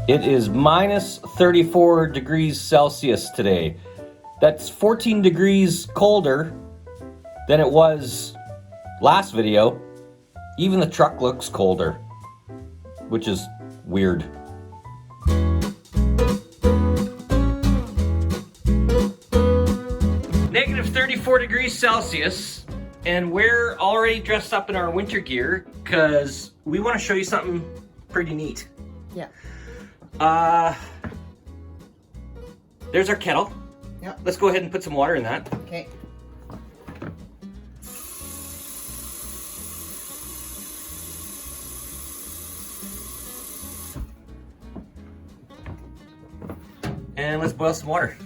It is minus 34 degrees Celsius today. That's 14 degrees colder than it was last video. Even the truck looks colder, which is weird. Negative 34 degrees Celsius, and we're already dressed up in our winter gear because we want to show you something pretty neat. Yeah. There's our kettle. Yep. Let's go ahead and put some water in that. Okay. And let's boil some water.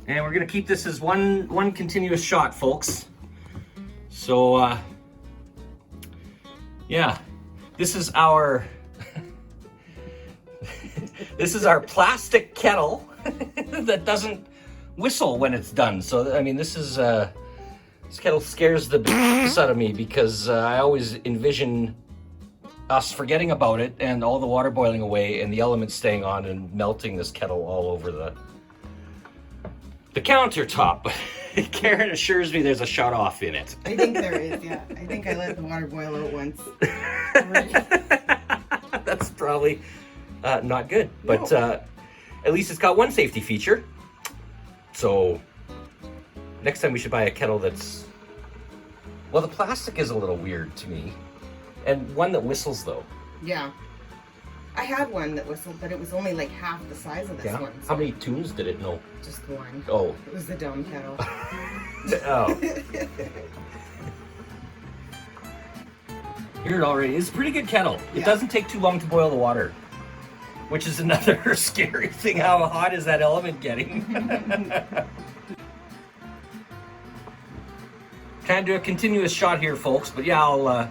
And we're gonna keep this as one continuous shot, folks. So, yeah, this is our this is our plastic kettle that doesn't whistle when it's done. So, I mean, this kettle scares the piss out of me because I always envision us forgetting about it and all the water boiling away and the elements staying on and melting this kettle all over the countertop. Karen assures me there's a shut off in it. I think there is, yeah. I think I let the water boil out once. That's probably not good, but No. At least it's got one safety feature. So next time we should buy a kettle that's, well, the plastic is a little weird to me. And one that whistles though. Yeah. I had one that whistled, but it was only like half the size of this one. So How many tunes did it know? just one. Oh. It was the dumb kettle. Oh. Here it already is. A pretty good kettle. It Yeah. doesn't take too long to boil the water, which is another scary thing. How hot is that element getting? Can't do a continuous shot here, folks, but yeah, I'll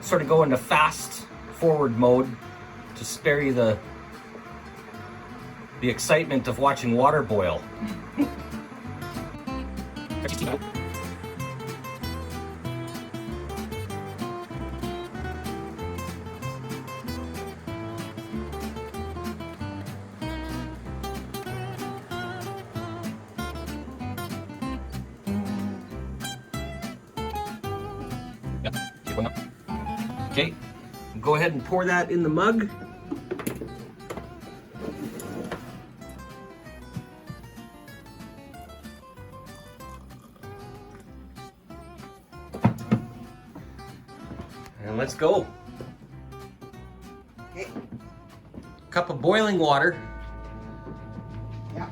sort of go into fast forward mode to spare you the excitement of watching water boil. Okay, go ahead and pour that in the mug. And let's go. Okay. Cup of boiling water. Yeah.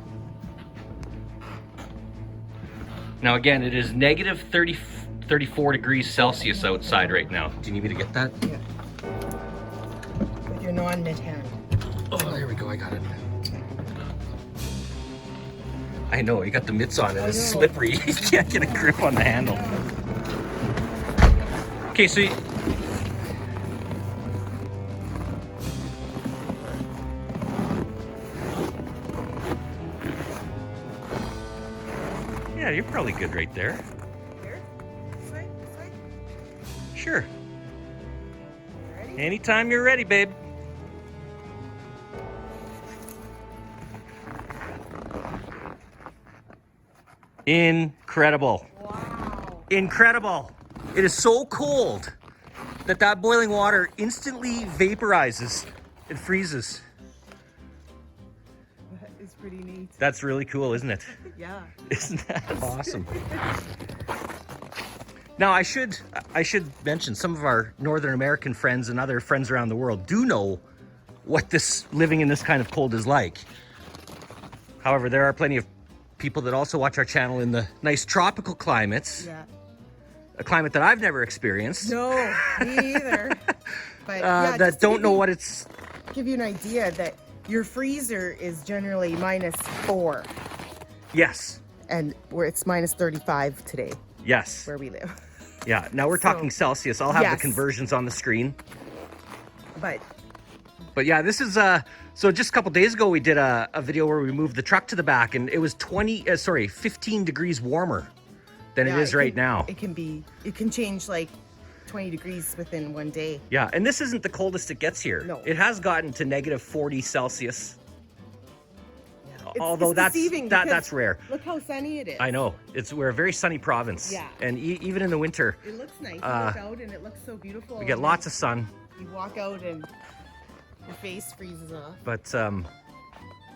Now again, it is negative 34 degrees Celsius outside right now. Do you need me to get that? Yeah. With your non-mitt hand. Oh, there we go, I got it. I know, you got the mitts on and it's slippery. You can't get a grip on the handle. Okay, so yeah, you're probably good right there. Here? This way? This way? Sure. Ready? Anytime you're ready, babe. Incredible. Wow. Incredible. It is so cold that boiling water instantly vaporizes. It freezes. That is pretty neat. That's really cool, isn't it? Yeah. Isn't that awesome? Now, I should mention some of our Northern American friends and other friends around the world do know what this living in this kind of cold is like. However, there are plenty of people that also watch our channel in the nice tropical climates. Yeah. A climate that I've never experienced. No, me either. But yeah, that just to don't give know you- what it's. Give you an idea that your freezer is generally -4, Yes. and where it's -35 today Yes. where we live. Yeah. Now we're talking Celsius. I'll have the Yes. conversions on the screen. But yeah, this is so just a couple days ago we did a video where we moved the truck to the back and it was 15 degrees warmer than yeah, it is right now. It can change like 20 degrees within one day. Yeah, and this isn't the coldest it gets here. No. It has gotten to negative 40 Celsius. It's, Although it's deceiving that's rare. Look how sunny it is. I know. We're a very sunny province. Yeah. And even in the winter, It looks nice. You look out and it looks so beautiful. we get lots of sun. You walk out and your face freezes off. But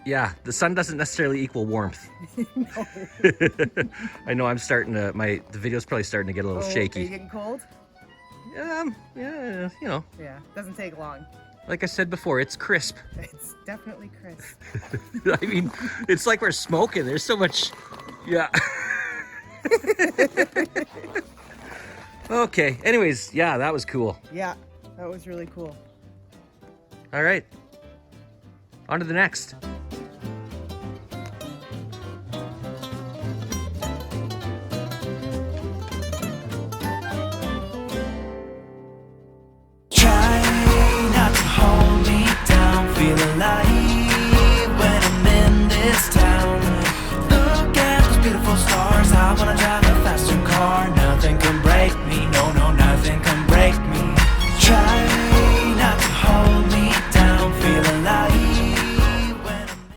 yeah, the sun doesn't necessarily equal warmth. No. I know I'm starting to, the video's probably starting to get a little Are you shaky. getting cold? Yeah, you know, Yeah, doesn't take long. like I said before, it's crisp. It's definitely crisp. I mean, it's like we're smoking. There's so much, yeah. Okay, anyways, yeah, that was cool. Yeah, that was really cool. All right, on to the next.